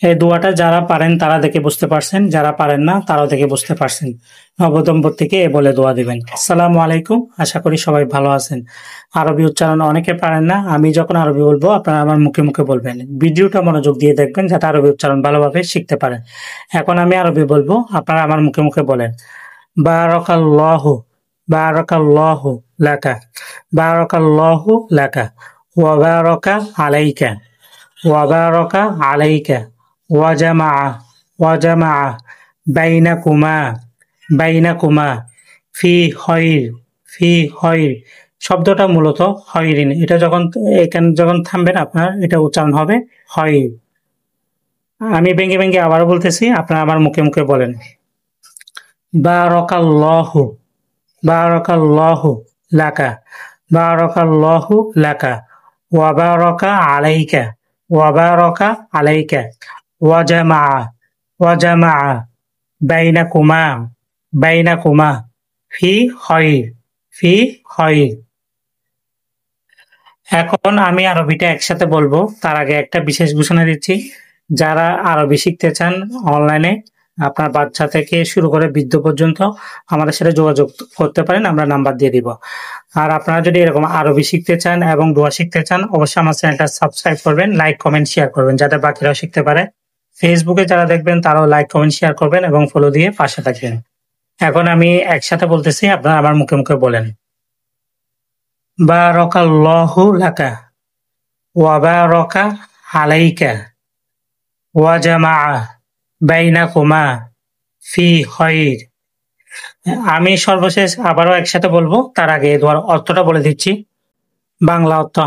এই দোয়াটা যারা পারেন তারা দেখে বুঝতে পারছেন, যারা পারেন না তারাও দেখে বুঝতে পারছেন। নবদম্পতিকে এ বলে দোয়া দিবেন। আসসালামু আলাইকুম, আশা করি সবাই ভালো আছেন। আরবি উচ্চারণ অনেকে পারেন না, আমি যখন আরবি বলবো আপনারা আমার মুখে মুখে বলবেন। ভিডিওটা মনোযোগ দিয়ে দেখবেন যাতে আরবি উচ্চারণ ভালোভাবে শিখতে পারেন। এখন আমি আরবি বলবো, আপনারা আমার মুখে মুখে বলেন। বারাকাল্লাহু, বারাকাল্লাহু লাকা, বারাকাল্লাহু লাকা, ওয়া বারাকা আলাইকা, ওয়া বারাকা আলাইকা, ওয়া জামাআ, ওয়া জামাআ বাইনাকুমা, বাইনাকুমা ফি খৈর, ফি খৈর। শব্দটা মূলত খৈরিন, এটা যখন এখানে যখন থামবেন আপনার এটা উচ্চারণ হবে খৈর। আমি ভেঙে ভেঙে আবারও বলতেছি, আপনারা আমার মুখে মুখে বলেন। বারাকাল্লাহু, বারাকাল্লাহু লাকা, বারাকাল্লাহু লাকা, ওয়া বারাকা আলাইকা, ওয়া বারাকা আলাইকা, ওয়া জামাআ, ওয়া জামাআ বাইনাকুমা, বাইনাকুমা ফি খৈর, ফি খৈর। এখন আমি আরবিটা একসাথে বলবো, তার আগে একটা বিশেষ ঘোষণা দিচ্ছি। যারা আরবি শিখতে চান অনলাইনে, আপনার বাচ্চা থেকে শুরু করে বৃদ্ধ পর্যন্ত আমাদের সাথে যোগাযোগ করতে পারেন, আমরা নাম্বার দিয়ে দিব। আর আপনারা যদি এরকম আরবি শিখতে চান এবং দোয়া শিখতে চান, অবশ্যই আমার চ্যানেলটা সাবস্ক্রাইব করবেন, লাইক কমেন্ট শেয়ার করবেন যাতে বাকিরাও শিখতে পারে। ফেসবুকে যারা দেখবেন তারাও লাইক কমেন্ট শেয়ার করবেন এবং ফলো দিয়ে পাশে থাকবেন। এখন আমি একসাথে বলতেছি, আপনারা আমার মুখে মুখে বলেন। বারাকাল্লাহু লাকা, ওয়া বারাকা আলাইকা, ওয়া জামাআ বাইনাকুমা ফি খৈর। আমি সর্বশেষ আবারও একসাথে বলবো, তার আগে দোয়ার অর্থটা বলে দিচ্ছি। বাংলা অর্থ: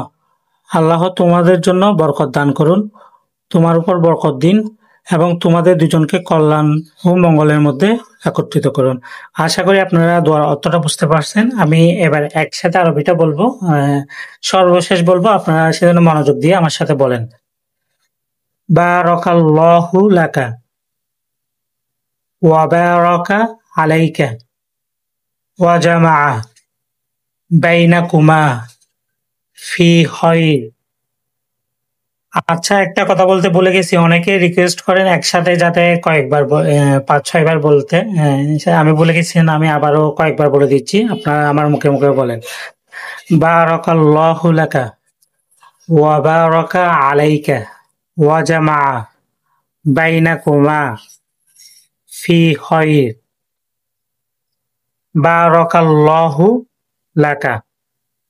আল্লাহ তোমাদের জন্য বরকত দান করুন, তোমার উপর বরকত দিন এবং তোমাদের দুজনকে কল্যাণ ও মঙ্গলের মধ্যে একত্রিত করুন। আশা করি আপনারা দোয়ার অর্থটা বুঝতে পারছেন। আমি এবার একসাথে আরবিটা বলবো, সর্বশেষ বলবো, আপনারা সেজন্য মনোযোগ দিয়ে আমার সাথে বলেন। বারাকাল্লাহু লাকা, ওয়া বারাকা আলাইকা, ওয়া জামাআ বাইনাকুমা ফি খৈর। আচ্ছা, একটা কথা বলতে ভুলে গেছি, অনেকে রিকোয়েস্ট করেন একসাথে যাতে কয়েকবার 5-6 বার বলতে। আমি ভুলে গেছি, আমি আবারও কয়েকবার বলে দিচ্ছি, আপনারা আমার মুখে মুখে বলেন। বারাকাল্লাহু লাকা, ওয়া বারাকা আলাইকা, ওয়া জামাআ বাইনাকুমা ফি খৈর। বারাকাল্লাহু লাকা,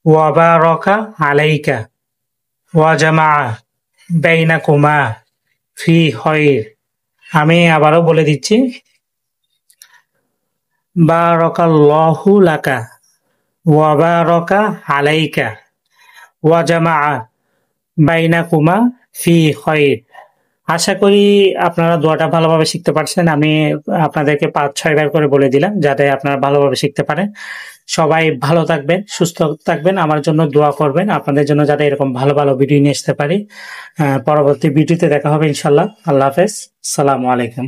ওয়া বারাকা আলাইকা, ওয়া জামাআ বাইনাকুমা ফি খৈর। আমি আবারও বলে দিচ্ছি। বারাকাল্লাহু লাকা, ওয়া বারাকা আলাইকা, ওয়া জামাআ বাইনাকুমা ফি খৈর। আশা করি আপনারা দোয়াটা ভালোভাবে শিখতে পারছেন। আমি আপনাদেরকে 5-6 বার করে বলে দিলাম যাতে আপনারা ভালোভাবে শিখতে পারেন। সবাই ভালো থাকবেন, সুস্থ থাকবেন, আমার জন্য দোয়া করবেন, আপনাদের জন্য যাতে এরকম ভালো ভালো ভিডিও নিয়ে আসতে পারি। পরবর্তী ভিডিওতে দেখা হবে ইনশাল্লাহ। আল্লাহ হাফেজ, আসসালামু আলাইকুম।